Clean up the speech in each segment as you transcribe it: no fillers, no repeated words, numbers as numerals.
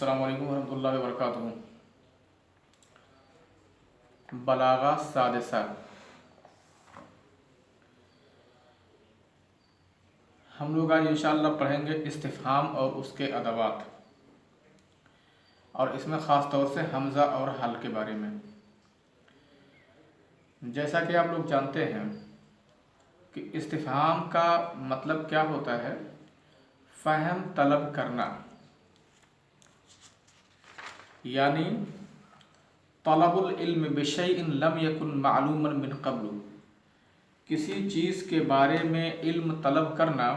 अस्सलामु अलैकुम वरहमतुल्लाहि वबरकातुहू। बलागा सादिसा। हम लोग आज इंशाअल्लाह पढ़ेंगे इस्तिफ़हाम और उसके अदवात, और इसमें ख़ास तौर से हमज़ा और हल के बारे में। जैसा कि आप लोग जानते हैं कि इस्तिफ़हाम का मतलब क्या होता है, फ़हम तलब करना, यानी तलबुल इल्म बिशैइन लम यकुन मालूमन मिन क़ब्लु, किसी चीज़ के बारे में इल्म तलब करना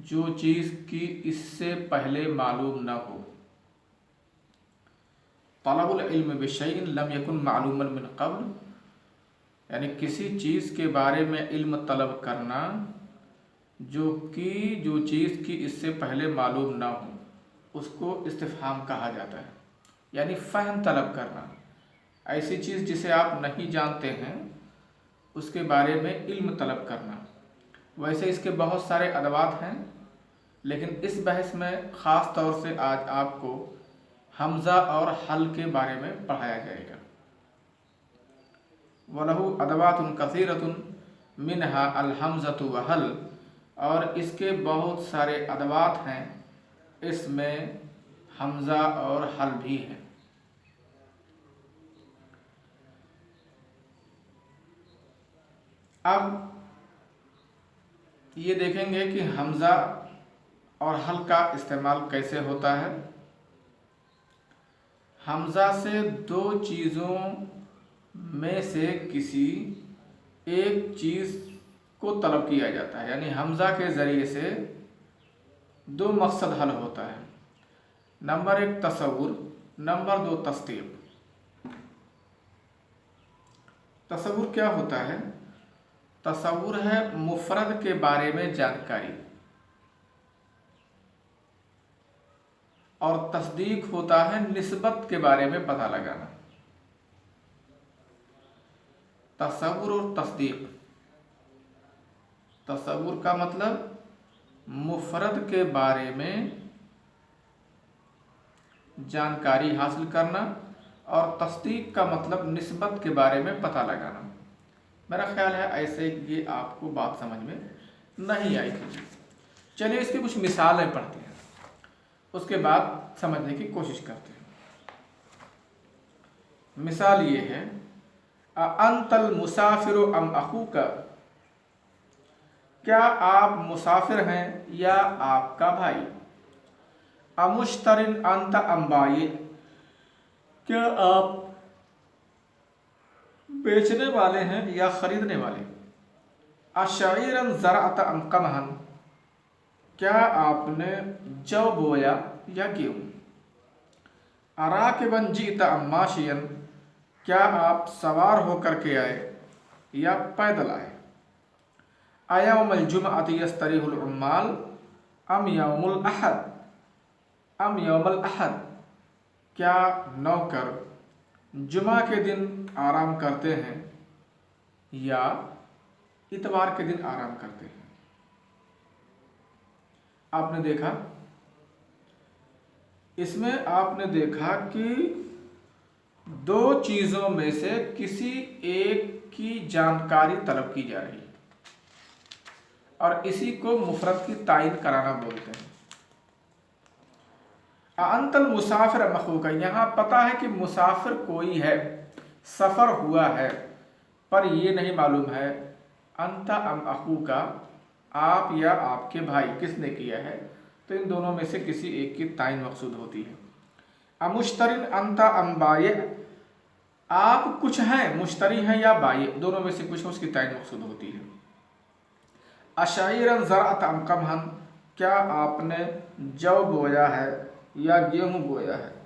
जो चीज़ की इससे पहले मालूम न हो। तलबुल इल्म बिशैइन लम यकुन मालूमन मिन क़ब्ल, यानी किसी चीज़ के बारे में इल्म तलब करना जो चीज़ की इससे पहले मालूम ना हो, उसको इस्तिफ़हाम कहा जाता है। यानी फ़हम तलब करना, ऐसी चीज़ जिसे आप नहीं जानते हैं उसके बारे में इल्म तलब करना। वैसे इसके बहुत सारे अदवात हैं, लेकिन इस बहस में ख़ास तौर से आज आपको हमज़ा और हल के बारे में पढ़ाया जाएगा। वलहु अदवातुन कसीरतुन मिनहा अल हमज़तु व हल, और इसके बहुत सारे अदवात हैं, इसमें हमज़ा और हल भी हैं। अब ये देखेंगे कि हमज़ा और हल का इस्तेमाल कैसे होता है। हमज़ा से दो चीज़ों में से किसी एक चीज़ को तलब किया जाता है, यानी हमज़ा के ज़रिए से दो मकसद हल होता है। नंबर एक तसव्वुर, नंबर दो तस्दीक। तसव्वुर क्या होता है? तसव्वुर है मुफ़रद के बारे में जानकारी, और तस्दीक होता है निस्बत के बारे में पता लगाना। तसव्वुर और तस्दीक। तसव्वुर का मतलब मुफ़रद के बारे में जानकारी हासिल करना, और तस्दीक का मतलब निस्बत के बारे में पता लगाना। मेरा ख्याल है ऐसे ये आपको बात समझ में नहीं आई थी। चलिए इसकी कुछ मिसालें पढ़ते हैं, उसके बाद समझने की कोशिश करते हैं। मिसाल ये है, अंतल मुसाफिर अम अखूका, क्या आप मुसाफिर हैं या आपका भाई। अमुश्तरिन अंत अम्बाई, क्या आप बेचने वाले हैं या खरीदने वाले। अशाइरन ज़राअत अम कमहन, क्या आपने जौ बोया या गेहूँ। अराकिबन जीत अम माशियन, क्या आप सवार होकर के आए या पैदल आए। अयौमुल जुमअति यस्तरिहुल उम्माल अम यौमुल अहद, अम यौमुल अहद, क्या नौकर जुमा के दिन आराम करते हैं या इतवार के दिन आराम करते हैं। आपने देखा, इसमें आपने देखा कि दो चीज़ों में से किसी एक की जानकारी तलब की जा रही है, और इसी को मुफरद की तायीन कराना बोलते हैं। अंतल मुसाफिर मखूका, यहाँ पता है कि मुसाफिर कोई है, सफ़र हुआ है, पर ये नहीं मालूम है अंता अम अखूका, आप या आपके भाई किसने किया है। तो इन दोनों में से किसी एक की तायीन मकसूद होती है। अमुश्तरिन अंता अम बाये, आप कुछ हैं, मुश्तरी हैं या बाये, दोनों में से कुछ है, उसकी तायीन मकसूद होती है। अशाइरन ज़राअत अम कमहन, क्या आपने जौ बोया है या गेहूं बोया है।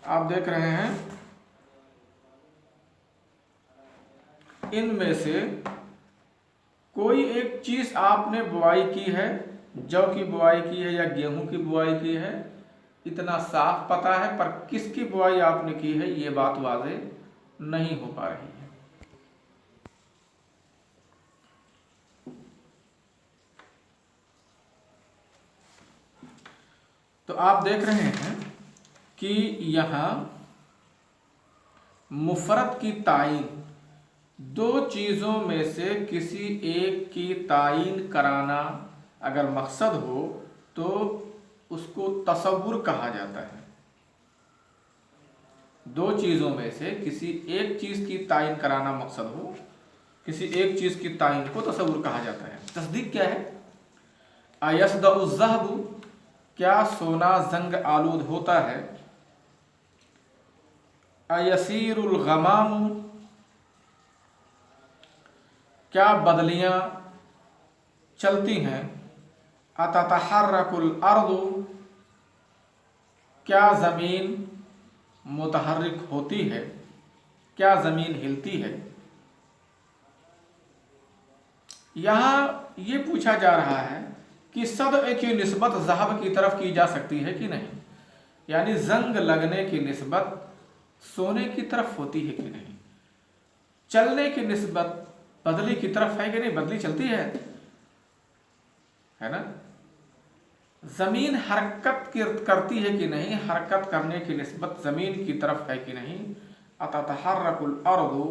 आप देख रहे हैं, इनमें से कोई एक चीज़ आपने बुआई की है, जौ की बुआई की है या गेहूं की बुआई की है, इतना साफ पता है, पर किसकी बुआई आपने की है ये बात वाज़े नहीं हो पा रही है। तो आप देख रहे हैं कि यहाँ मुफरद की तायीन, दो चीज़ों में से किसी एक की तायीन कराना अगर मकसद हो तो उसको तसव्वुर कहा जाता है। दो चीज़ों में से किसी एक चीज़ की तायीन कराना मकसद हो, किसी एक चीज़ की तायीन को तसव्वुर कहा जाता है। तस्दीक क्या है? अयस्दउ ज़हबु, क्या सोना जंग आलूद होता है? अयसीरुल गमामु, क्या बदलियां चलती हैं? अततहर्रकुल अर्दु, क्या ज़मीन मुतहर्रिक होती है, क्या ज़मीन हिलती है? यहाँ ये पूछा जा रहा है कि सदअ की निस्बत ज़हब की तरफ की जा सकती है कि नहीं, यानी जंग लगने की निस्बत सोने की तरफ होती है कि नहीं, चलने की निस्बत बदली की तरफ है कि नहीं, बदली चलती है ना। ज़मीन हरकत करती है कि नहीं, हरकत करने की निस्बत ज़मीन की तरफ है कि नहीं। अततहर्रकुल अर्दु,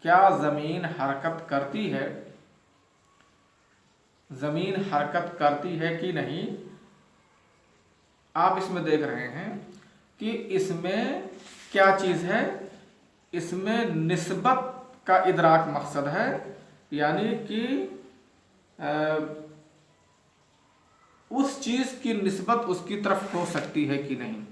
क्या ज़मीन हरकत करती है, ज़मीन हरकत करती है कि नहीं। आप इसमें देख रहे हैं कि इसमें क्या चीज़ है, इसमें निस्बत का इदराक मकसद है, यानी कि उस चीज़ की निस्बत उसकी तरफ हो सकती है कि नहीं।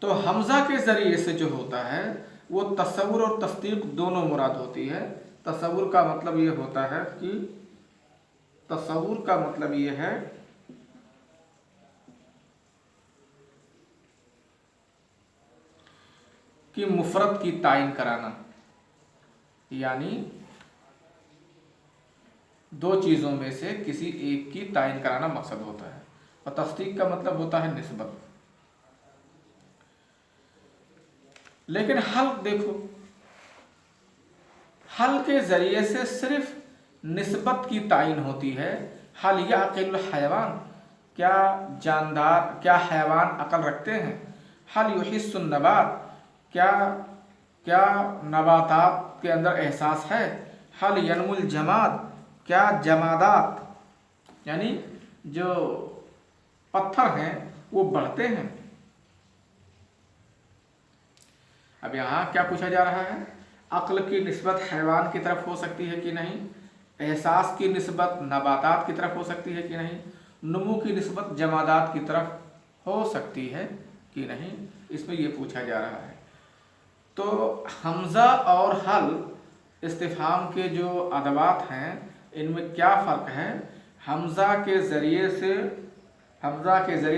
तो हमज़ा के ज़रिए से जो होता है वो तसव्वुर और तस्दीक दोनों मुराद होती है। तसव्वुर का मतलब ये होता है कि तसव्वुर का मतलब ये है कि मुफरद की तायीन कराना, यानी दो चीज़ों में से किसी एक की तायीन कराना मकसद होता है। और तस्दीक का मतलब होता है निस्बत। लेकिन हल देखो, हल के ज़रिए से सिर्फ निस्बत की तायीन होती है। हल यअक़िल हैवान, क्या जानदार, क्या हैवान अकल रखते हैं। हल युहिस्सुन नबात, क्या नबातात के अंदर एहसास है। हल यनमुल जमाद, क्या जमादात यानी जो पत्थर हैं वो बढ़ते हैं। अब यहाँ क्या पूछा जा रहा है, अक्ल की निस्बत हैवान की तरफ हो सकती है कि नहीं, एहसास की निस्बत नबातात की तरफ हो सकती है कि नहीं, नमू की निस्बत जमादात की तरफ हो सकती है कि नहीं, इसमें ये पूछा जा रहा है। तो हमज़ा और हल इस्तिफ़हाम के जो अदवात हैं इनमें क्या फ़र्क है। हमज़ा के ज़रिए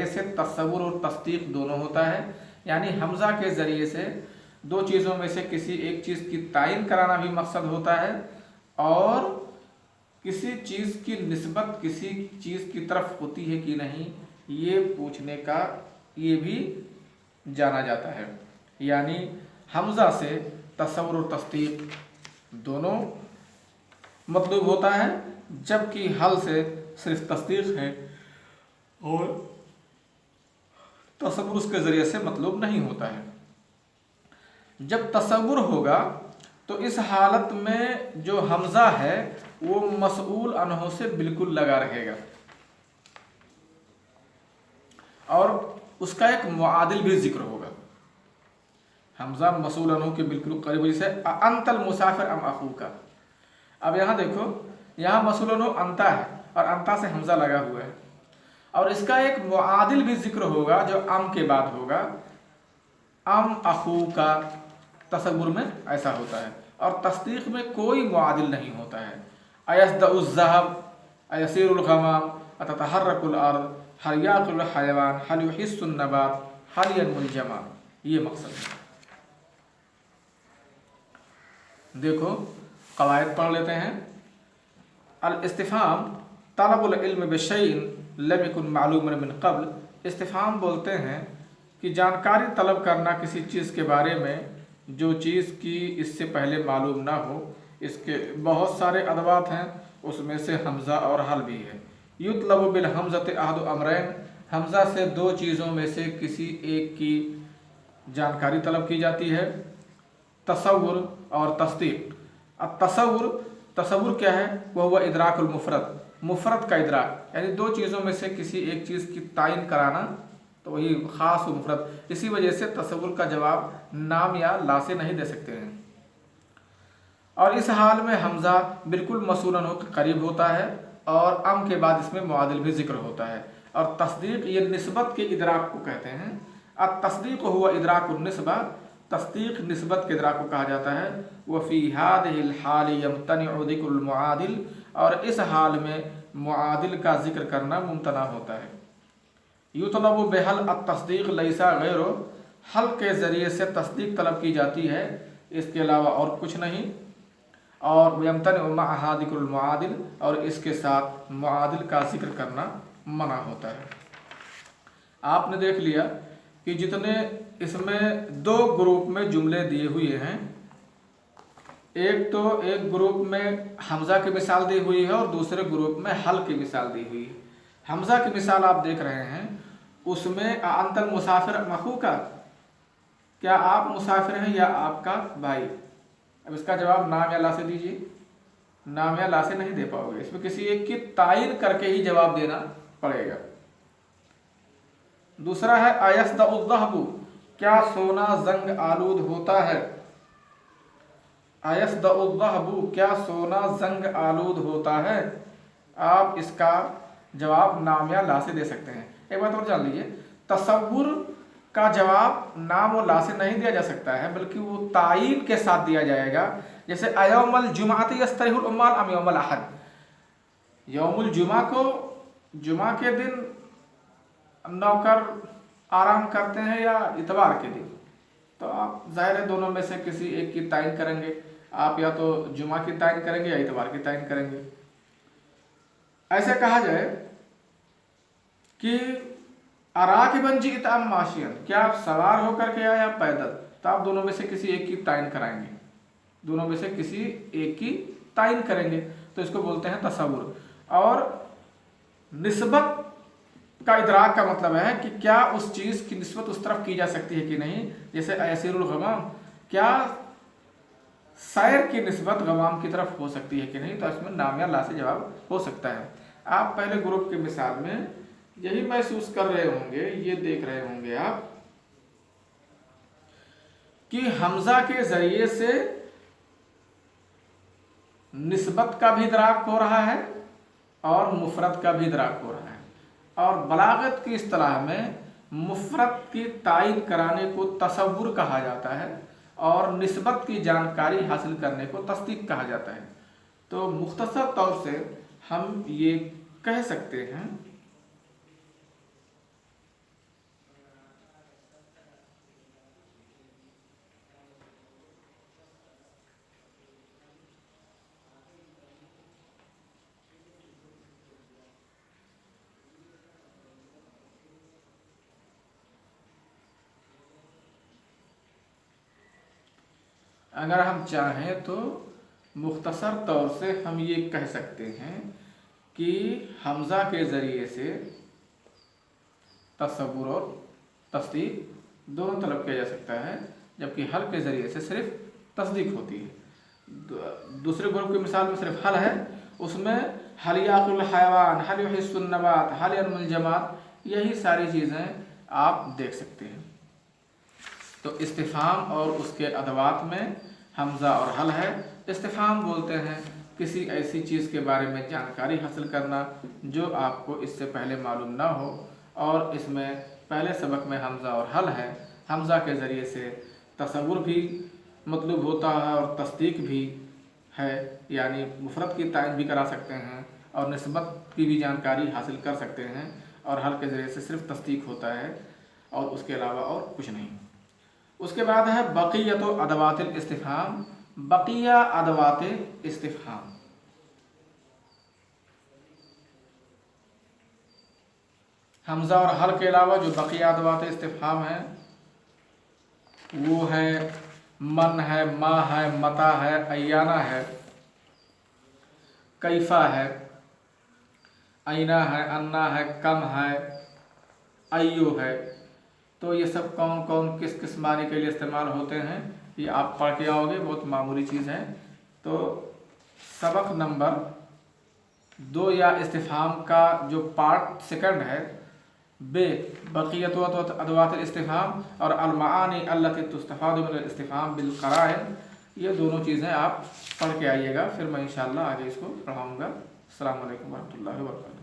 से तसव्वुर और तस्दीक दोनों होता है, यानी हमज़ा के ज़रिए से दो चीज़ों में से किसी एक चीज़ की तायीन कराना भी मकसद होता है, और किसी चीज़ की निस्बत किसी चीज़ की तरफ होती है कि नहीं ये पूछने का ये भी जाना जाता है। यानी हमज़ा से तसव्वुर और तस्दीक दोनों मतलूब होता है, जबकि हल से सिर्फ तस्दीक है और तसव्वुर उसके ज़रिए से मतलूब नहीं होता है। जब तसव्वुर होगा तो इस हालत में जो हमज़ा है वो मसऊल अन्हु से बिल्कुल लगा रहेगा और उसका एक मुआदिल भी जिक्र होगा। हमज़ा मसऊल अन्हु के बिल्कुल करीब, जैसे अंतल मुसाफिर अम अखूका। अब यहाँ देखो, यहाँ मसऊल अन्हु अंता है और अंता से हमज़ा लगा हुआ है, और इसका एक मुआदिल भी जिक्र होगा जो अम के बाद होगा। अम अखूका तसव्वुर में ऐसा होता है, और तस्दीक में कोई मुआदिल नहीं होता है। अयस्दउ ज़हब, अयसीरुल गमाम, अततहर्रकुल अर्द, हल याकुल हैवान, हल युहिस्सुन नबात, हल यनमुल जमाद, ये मकसद है। देखो क़वाइद पढ़ लेते हैं। अल इस्तिफ़हाम तलबुल इल्म बिशैइन लम यकुन मालूमन मिन क़ब्ल। इस्तिफ़हाम बोलते हैं कि जानकारी तलब करना किसी चीज़ के बारे में जो चीज़ की इससे पहले मालूम ना हो। इसके बहुत सारे अदवात हैं, उसमें से हमज़ा और हल भी है। युतलबु बिल हमज़त अहदु अमरैन, हमज़ा से दो चीज़ों में से किसी एक की जानकारी तलब की जाती है, तसव्वुर और तस्दीक। अब तसव्वुर क्या है? वह हुआ इदराकुल मुफरद, मुफरद का इदराक, यानी दो चीज़ों में से किसी एक चीज़ की तायीन कराना, तो वही ख़ास व मुफरद। इसी वजह से तसव्वुर का जवाब नाम या ला से नहीं दे सकते हैं। और इस हाल में हमज़ा बिल्कुल मसूलन करीब होता है और अम के बाद इसमें मुआदिल भी जिक्र होता है। और तस्दीक ये निस्बत के इदराक को कहते हैं। अब तस्दीक हुआ इदराकुन निस्बा, तस्दीक निस्बत के इदराक को कहा जाता है। वफ़ी हादिहिल हाल यम्तनिउ ज़िक्रुल मुआदिल, और इस हाल में मुआदिल का जिक्र करना मुमतना होता है। युतलबु बेहल अत-तस्दीक लैसा गैरो, हल के ज़रिए से तस्दीक तलब की जाती है, इसके अलावा और कुछ नहीं। और यम्तनिउ मअहा ज़िक्रुल मुआदिल, और इसके साथ मुआदिल का जिक्र करना मना होता है। आपने देख लिया कि जितने इसमें दो ग्रुप में जुमले दिए हुए हैं, एक ग्रुप में हमज़ा की मिसाल दी हुई है और दूसरे ग्रुप में हल की मिसाल दी हुई है। हमज़ा की मिसाल आप देख रहे हैं, उसमें अंतल मुसाफिर मखूका, क्या आप मुसाफिर हैं या आपका भाई? अब इसका जवाब नाम या ला से दीजिए। नाम या ला से नहीं दे पाओगे, इसमें किसी एक की तायीन करके ही जवाब देना पड़ेगा। दूसरा है अयस्दउज़्ज़हबु, क्या सोना जंग आलूद होता है? अयस्दउज़्ज़हबु, क्या सोना जंग आलूद होता है? आप इसका जवाब नाम या ला से दे सकते हैं। एक बात और जान लीजिए, तसव्वुर का जवाब नाम और ला से नहीं दिया जा सकता है, बल्कि वो तायीन के साथ दिया जाएगा। जैसे अयौमल जुमाअति यस्तरिहुल उम्माल अम यौमल अहद, यौमुल जुमा को, जुमा के दिन नौकर आराम करते हैं या इतवार के दिन? तो आप जाहिर है दोनों में से किसी एक की तायीन करेंगे। आप या तो जुमा की तायीन करेंगे या इतवार की तायीन करेंगे। ऐसे कहा जाए कि अराकिबन जिअता अम माशियन, क्या आप सवार होकर के आए या पैदल? तो आप दोनों में से किसी एक की तायीन कराएंगे, दोनों में से किसी एक की तायीन करेंगे, तो इसको बोलते हैं तसव्वुर। और निस्बत का इदराक का मतलब है कि क्या उस चीज़ की निस्बत उस तरफ की जा सकती है कि नहीं। जैसे अयसीरुल गमाम, क्या सैर की निस्बत गमाम की तरफ हो सकती है कि नहीं, तो इसमें नाम या ला से जवाब हो सकता है। आप पहले ग्रुप की मिसाल में यही महसूस कर रहे होंगे, ये देख रहे होंगे आप कि हमज़ा के ज़रिए से निस्बत का भी इदराक हो रहा है और मुफरद का भी इदराक हो रहा है। और बलागत की इस्तिलाह में मुफरद की तायीन कराने को तसव्वुर कहा जाता है और निस्बत की जानकारी हासिल करने को तस्दीक कहा जाता है। तो मुख्तसर तौर से हम ये कह सकते हैं अगर हम चाहें तो मुख्तसर तौर से हम ये कह सकते हैं कि हमज़ा के ज़रिए से तसव्वुर और तस्दीक दोनों तलब किया जा सकता है, जबकि हल के ज़रिए से सिर्फ तस्दीक होती है। दूसरे ग्रुप की मिसाल में सिर्फ हल है, उसमें हल याकुल हैवान, हल युहिस्सुन नबात, हल यनमुल जमात, यही सारी चीज़ें आप देख सकते हैं। तो इस्तिफ़हाम और उसके अदवात में हमज़ा और हल है। इस्तिफ़हाम बोलते हैं किसी ऐसी चीज़ के बारे में जानकारी हासिल करना जो आपको इससे पहले मालूम ना हो, और इसमें पहले सबक में हमज़ा और हल है। हमज़ा के ज़रिए से तसव्वुर भी मतलूब होता है और तस्दीक भी है, यानी मुफरद की तायीन भी करा सकते हैं और निस्बत की भी जानकारी हासिल कर सकते हैं। और हल के ज़रिए से सिर्फ तस्दीक होता है और उसके अलावा और कुछ नहीं। उसके बाद है बक़ियतु अदवातिल इस्तिफ़हाम, बक़िया अदवाते इस्तिफ़हाम। हमज़ा और हल के अलावा जो बक़िया अदवाते इस्तिफ़हाम है वो है मन है, मा है, मता है, अय्याना है, कैफ़ा है, ऐना है, अन्ना है, कम है, अयो है। तो ये सब कौन कौन किस किस मानी के लिए इस्तेमाल होते हैं ये आप पढ़ के आओगे, बहुत मामूली चीज़ है। तो सबक नंबर 2 या इस्तिफ़हाम का जो पार्ट सेकंड है, बे बक़ियत अदवात इस्तिफ़हाम और अलमानी अल्लती तुस्तफ़ादु मिनल इस्तिफ़हाम बिल क़राइन, ये दोनों चीज़ें आप पढ़ के आइएगा, फिर मैं इंशाअल्लाह आगे इसको पढ़ाऊँगा। अस्सलामु अलैकुम व रहमतुल्लाहि व बरकातुहू।